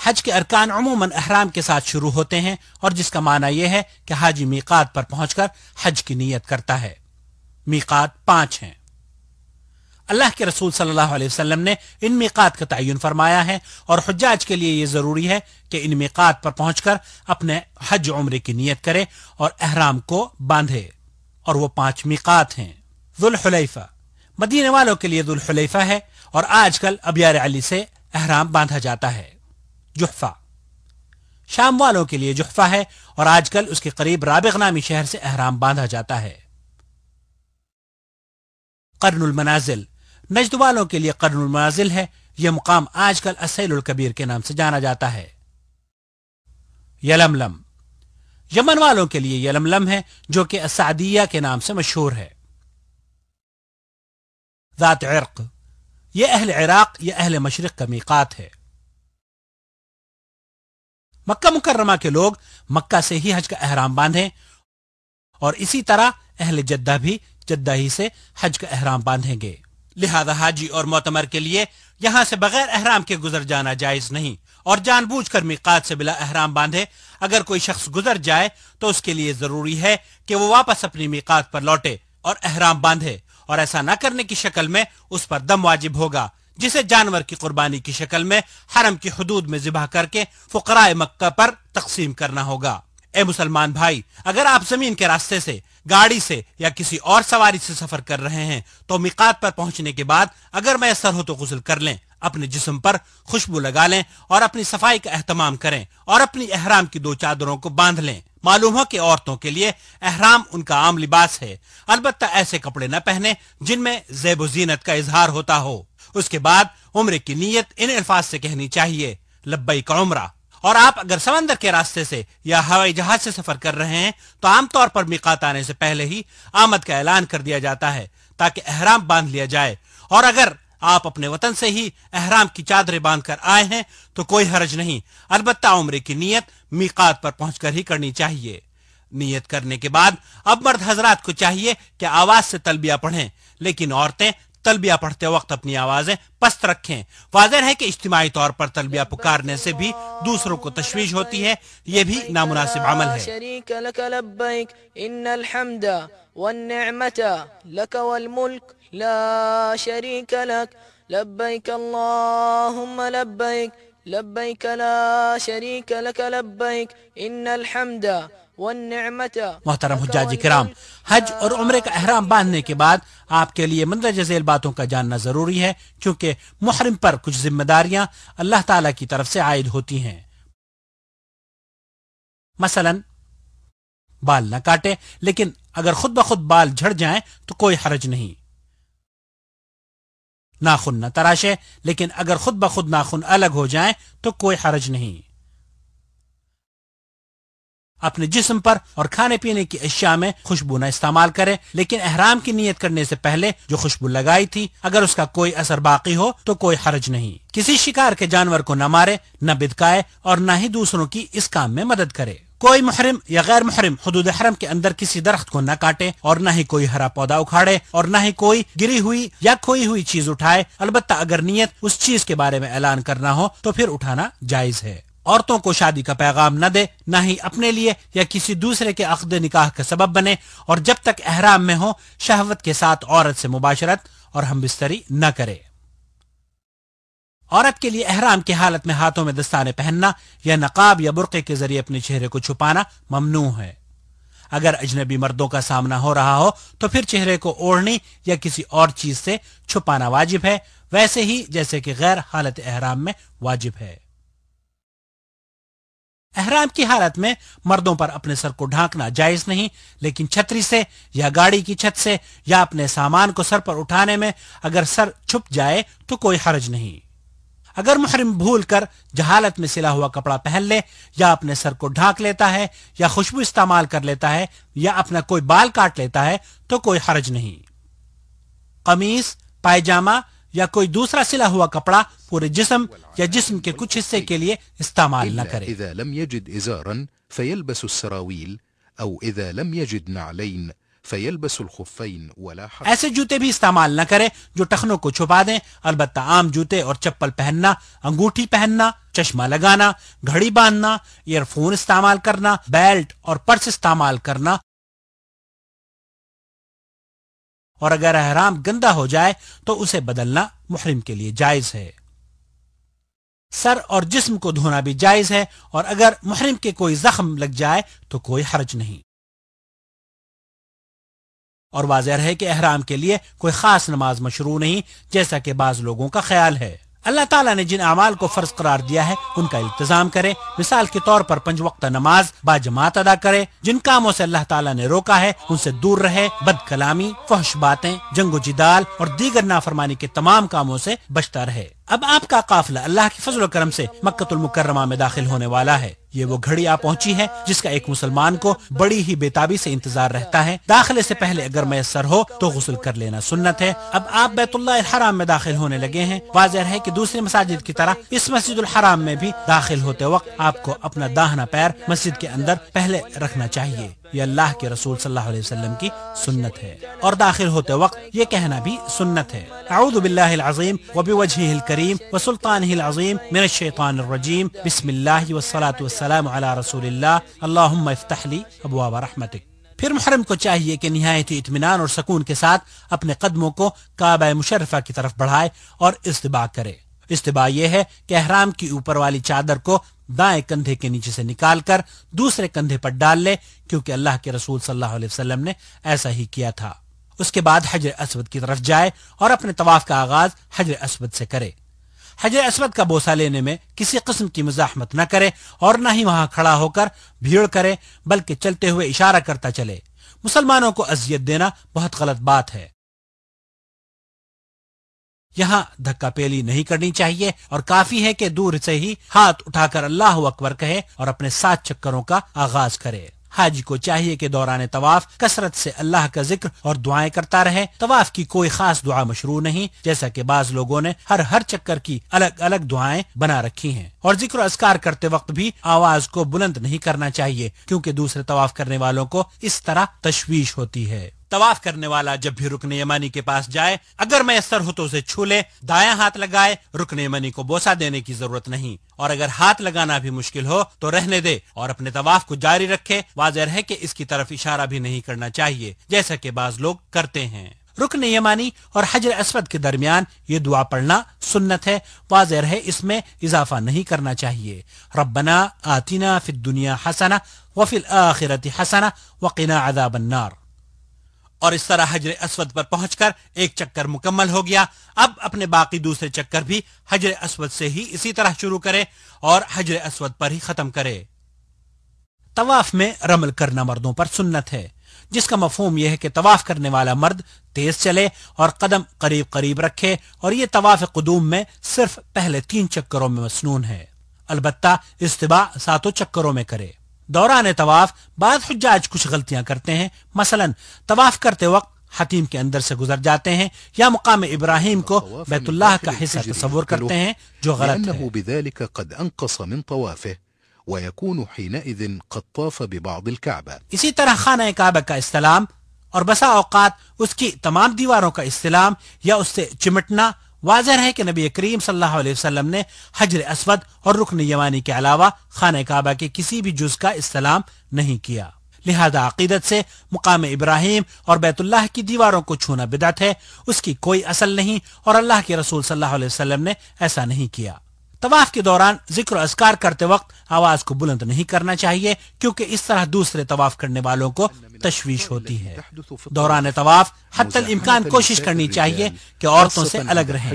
حج کے ارکان عموماً احرام کے ساتھ شروع ہوتے ہیں، اور جس کا معنی یہ ہے کہ حاجی میقات پر پہنچ کر حج کی نیت کرتا ہے۔ میقات 5 ہیں۔ اللہ کے رسول صلی اللہ علیہ وسلم نے ان میقات کا تعین فرمایا ہے، اور حجاج کے لیے یہ ضروری ہے کہ ان میقات پر پہنچ کر اپنے حج عمرے کی نیت کرے اور احرام کو باندھے، اور وہ 5 میقات ہیں۔ ذوالحلیفہ مدینے والوں کے لیے ذوالحلیفہ ہے، اور آج کل ابیار علی سے احرام باندھا جاتا ہے۔ جحفہ شام والوں کے لیے جحفہ ہے، اور آج کل اس کے قریب رابغ نامی شہر سے احرام باندھا جاتا ہے۔ قرن المنازل نجد والوں کے لیے قرن المنازل ہے، یہ مقام آج کل السیل الکبیر کے نام سے جانا جاتا ہے۔ یلملم یمن والوں کے لیے یلملم ہے، جو کہ السعدیہ کے نام سے مشہور ہے۔ ذات عرق یہ اہل عراق یا اہل مشرق کا میقات ہے۔ مکہ مکرمہ کے لوگ مکہ سے ہی حج کا احرام باندھیں، اور اسی طرح اہل جدہ بھی جدہ ہی سے حج کا احرام باندھیں گے۔ لہذا حاجی اور معتمر کے لیے یہاں سے بغیر احرام کے گزر جانا جائز نہیں، اور جان بوجھ کر میقات سے بلا احرام باندھے۔ اگر کوئی شخص گزر جائے تو اس کے لیے ضروری ہے کہ وہ واپس اپنی میقات پر لوٹے اور احرام باندھے، اور ایسا نہ کرنے کی شکل میں اس پر دم واجب ہوگا، جسے جانور کی قربانی کی شکل میں حرم کی حدود میں ذبح کر کے فقراء مکہ پر تقسیم کرنا ہوگا۔ اے مسلمان بھائی، اگر آپ زمین کے راستے سے، گاڑی سے یا کسی اور سواری سے سفر کر رہے ہیں تو میقات پر پہنچنے کے بعد اگر میسر ہو تو غسل کر لیں، اپنے جسم پر خوشبو لگا لیں اور اپنی صفائی کا اہتمام کریں، اور اپنی احرام کی 2 چادروں کو باندھ لیں۔ معلوم ہو کہ عورتوں کے لیے احرام ان کا عام لباس ہے، البتہ ایسے کپڑے نہ پہنے جن میں زیب و زینت کا اظہار ہوتا ہو۔ اس کے بعد عمرے کی نیت ان الفاظ سے کہنی چاہیے: لبیک عمرہ۔ اور آپ اگر سمندر کے راستے سے یا ہوائی جہاز سے سفر کر رہے ہیں تو عام طور پر میقات آنے سے پہلے ہی آمد کا اعلان کر دیا جاتا ہے تاکہ احرام باندھ لیا جائے، اور اگر آپ اپنے وطن سے ہی احرام کی چادریں باندھ کر آئے ہیں تو کوئی حرج نہیں، البتہ عمرے کی نیت میقات پر پہنچ کر ہی کرنی چاہیے۔ نیت کرنے کے بعد اب مرد حضرات کو چاہیے کہ آواز سے تلبیہ پڑھیں، لیکن عورتیں تلبیہ پڑھتے وقت اپنی آوازیں پست رکھیں۔ واضح ہے کہ اجتماعی طور پر تلبیہ پکارنے سے بھی دوسروں کو تشویش ہوتی ہے، یہ بھی نامناسب عمل ہے۔ شریک لک لبیک ان الحمد والنعمت لک والملک لا شریک لک لبیک اللہم لبیک لبیک لا شریک لک لبیک ان الحمد والنعمت۔ محترم حجاج کرام، حج اور عمرے کا احرام باندھنے کے بعد آپ کے لیے مندرجہ ذیل باتوں کا جاننا ضروری ہے، کیونکہ محرم پر کچھ ذمہ داریاں اللہ تعالی کی طرف سے عائد ہوتی ہیں۔ مثلا بال نہ کاٹے، لیکن اگر خود بخود بال جھڑ جائیں تو کوئی حرج نہیں۔ ناخن نہ تراشے، لیکن اگر خود بخود ناخن الگ ہو جائیں تو کوئی حرج نہیں۔ اپنے جسم پر اور کھانے پینے کی اشیاء میں خوشبو نہ استعمال کرے، لیکن احرام کی نیت کرنے سے پہلے جو خوشبو لگائی تھی اگر اس کا کوئی اثر باقی ہو تو کوئی حرج نہیں۔ کسی شکار کے جانور کو نہ مارے، نہ بدکائے، اور نہ ہی دوسروں کی اس کام میں مدد کرے۔ کوئی محرم یا غیر محرم حدود حرم کے اندر کسی درخت کو نہ کاٹے، اور نہ ہی کوئی ہرا پودا اکھاڑے، اور نہ ہی کوئی گری ہوئی یا کھوئی ہوئی چیز اٹھائے، البتہ اگر نیت اس چیز کے بارے میں اعلان کرنا ہو تو پھر اٹھانا جائز ہے۔ عورتوں کو شادی کا پیغام نہ دے، نہ ہی اپنے لیے یا کسی دوسرے کے عقد نکاح کا سبب بنے، اور جب تک احرام میں ہو شہوت کے ساتھ عورت سے مباشرت اور ہم بستری نہ کرے۔ عورت کے لیے احرام کی حالت میں ہاتھوں میں دستانے پہننا یا نقاب یا برقعے کے ذریعے اپنے چہرے کو چھپانا ممنوع ہے۔ اگر اجنبی مردوں کا سامنا ہو رہا ہو تو پھر چہرے کو اوڑھنی یا کسی اور چیز سے چھپانا واجب ہے، ویسے ہی جیسے کہ غیر حالت احرام میں واجب ہے۔ احرام کی حالت میں مردوں پر اپنے سر کو ڈھانکنا جائز نہیں، لیکن چھتری سے یا گاڑی کی چھت سے یا اپنے سامان کو سر پر اٹھانے میں اگر سر چھپ جائے تو کوئی حرج نہیں۔ اگر محرم بھول کر جہالت میں سلا ہوا کپڑا پہن لے، یا اپنے سر کو ڈھانک لیتا ہے، یا خوشبو استعمال کر لیتا ہے، یا اپنا کوئی بال کاٹ لیتا ہے تو کوئی حرج نہیں۔ قمیص، پائجامہ یا کوئی دوسرا سلا ہوا کپڑا پورے جسم یا جسم کے کچھ حصے کے لیے استعمال نہ کرے۔ إذا لم يجد إزارا فيلبس السراويل أو إذا لم يجد نعلين فيلبس الخفين ولا حرج. ایسے جوتے بھی استعمال نہ کرے جو ٹخنوں کو چھپا دیں. البتہ عام جوتے اور چپل پہننا، انگوٹھی پہننا، چشمہ لگانا، گھڑی باندھنا، ایئر فون استعمال کرنا، بیلٹ اور پرس استعمال کرنا، اور اگر احرام گندا ہو جائے تو اسے بدلنا محرم کے لیے جائز ہے. سر اور جسم کو دھونا بھی جائز ہے، اور اگر محرم کے کوئی زخم لگ جائے تو کوئی حرج نہیں. اور واضح ہے کہ احرام کے لیے کوئی خاص نماز مشروع نہیں، جیسا کہ بعض لوگوں کا خیال ہے. اللہ تعالیٰ نے جن اعمال کو فرض قرار دیا ہے ان کا التزام کرے. مثال کے طور پر 5 وقت نماز با جماعت ادا کرے. جن کاموں سے اللہ تعالیٰ نے روکا ہے ان سے دور رہے. بد کلامی، فحش باتیں، جنگ و جدال اور دیگر نافرمانی کے تمام کاموں سے بچتا رہے. اب آپ کا قافلہ اللہ کے فضل و کرم سے مکہ المکرمہ میں داخل ہونے والا ہے. یہ وہ گھڑی آ پہنچی ہے جس کا ایک مسلمان کو بڑی ہی بےتابی سے انتظار رہتا ہے. داخلے سے پہلے اگر میسر ہو تو غسل کر لینا سنت ہے. اب آپ بیت اللہ الحرام میں داخل ہونے لگے ہیں. واضح ہے کہ دوسری مساجد کی طرح اس مسجد الحرام میں بھی داخل ہوتے وقت آپ کو اپنا داہنا پیر مسجد کے اندر پہلے رکھنا چاہیے. یہ اللہ کے رسول صلی اللہ علیہ وسلم کی سنت ہے. اور داخل ہوتے وقت یہ کہنا بھی سنت ہے: اعوذ باللہ العظیم وبوجہہ الکریم وسلطانہ العظیم من الشیطان الرجیم، بسم اللہ والصلاة والسلام علی رسول اللہ، اللہم افتح لی ابواب رحمتک. پھر محرم کو چاہیے کہ نہایت اطمینان اور سکون کے ساتھ اپنے قدموں کو کعبہ مشرفہ کی طرف بڑھائے اور استباء کرے. استباء یہ ہے کہ احرام کی اوپر والی چادر کو دائیں کندھے کے نیچے سے نکال کر دوسرے کندھے پر ڈال لے، کیونکہ اللہ کے رسول صلی اللہ علیہ وسلم نے ایسا ہی کیا تھا. اس کے بعد حجر اسود کی طرف جائے اور اپنے طواف کا آغاز حجر اسود سے کرے. حجر اسود کا بوسہ لینے میں کسی قسم کی مزاحمت نہ کرے اور نہ ہی وہاں کھڑا ہو کر بھیڑ کرے، بلکہ چلتے ہوئے اشارہ کرتا چلے. مسلمانوں کو اذیت دینا بہت غلط بات ہے. یہاں دھکا پیلی نہیں کرنی چاہیے، اور کافی ہے کہ دور سے ہی ہاتھ اٹھا کر اللہ اکبر کہے اور اپنے 7 چکروں کا آغاز کرے. حاجی کو چاہیے کہ دوران طواف کثرت سے اللہ کا ذکر اور دعائیں کرتا رہے. طواف کی کوئی خاص دعا مشروع نہیں، جیسا کہ بعض لوگوں نے ہر چکر کی الگ الگ دعائیں بنا رکھی ہیں. اور ذکر و اذکار کرتے وقت بھی آواز کو بلند نہیں کرنا چاہیے، کیونکہ دوسرے طواف کرنے والوں کو اس طرح تشویش ہوتی ہے. طواف کرنے والا جب بھی رکن یمانی کے پاس جائے، اگر میسر ہو تو اسے چھو لے، دایاں ہاتھ لگائے. رکن یمانی کو بوسہ دینے کی ضرورت نہیں، اور اگر ہاتھ لگانا بھی مشکل ہو تو رہنے دے اور اپنے طواف کو جاری رکھے. واضح ہے کہ اس کی طرف اشارہ بھی نہیں کرنا چاہیے، جیسا کہ بعض لوگ کرتے ہیں. رکن یمانی اور حجر اسود کے درمیان یہ دعا پڑھنا سنت ہے. واضح ہے اس میں اضافہ نہیں کرنا چاہیے: ربنا آتنا فی الدنیا حسنہ وفی الآخرۃ حسنہ وقنا عذاب النار. اور اس طرح حجر اسود پر پہنچ کر ایک چکر مکمل ہو گیا. اب اپنے باقی دوسرے چکر بھی حجر اسود سے ہی اسی طرح شروع کرے اور حجر اسود پر ہی ختم کرے. طواف میں رمل کرنا مردوں پر سنت ہے، جس کا مفہوم یہ ہے کہ طواف کرنے والا مرد تیز چلے اور قدم قریب قریب رکھے، اور یہ طواف قدوم میں صرف پہلے 3 چکروں میں مسنون ہے. البتہ استباء 7 چکروں میں کرے. دوران طواف بعض حجاج کچھ غلطیاں کرتے ہیں. مثلا طواف کرتے وقت حتیم کے اندر سے گزر جاتے ہیں یا مقام ابراہیم کو بیت اللہ کا حصہ تصور کرتے ہیں، جو غلط ہے. بذلك قد انقص من طوافه ويكون حينئذ قد طاف ببعض الكعبة. اسی طرح خانہ کعبہ کا استلام اور بسا اوقات اس کی تمام دیواروں کا استلام یا اس سے چمٹنا. واضح ہے کہ نبی کریم صلی اللہ علیہ وسلم نے حجر اسود اور رکن یمانی کے علاوہ خانہ کعبہ کے کسی بھی جز کا استلام نہیں کیا. لہذا عقیدت سے مقام ابراہیم اور بیت اللہ کی دیواروں کو چھونا بدعت ہے، اس کی کوئی اصل نہیں، اور اللہ کے رسول صلی اللہ علیہ وسلم نے ایسا نہیں کیا. طواف کے دوران ذکر و اذکار کرتے وقت آواز کو بلند نہیں کرنا چاہیے، کیونکہ اس طرح دوسرے طواف کرنے والوں کو تشویش ہوتی ہے. دوران طواف حتی الامکان کوشش کرنی چاہیے کہ عورتوں سے الگ رہیں.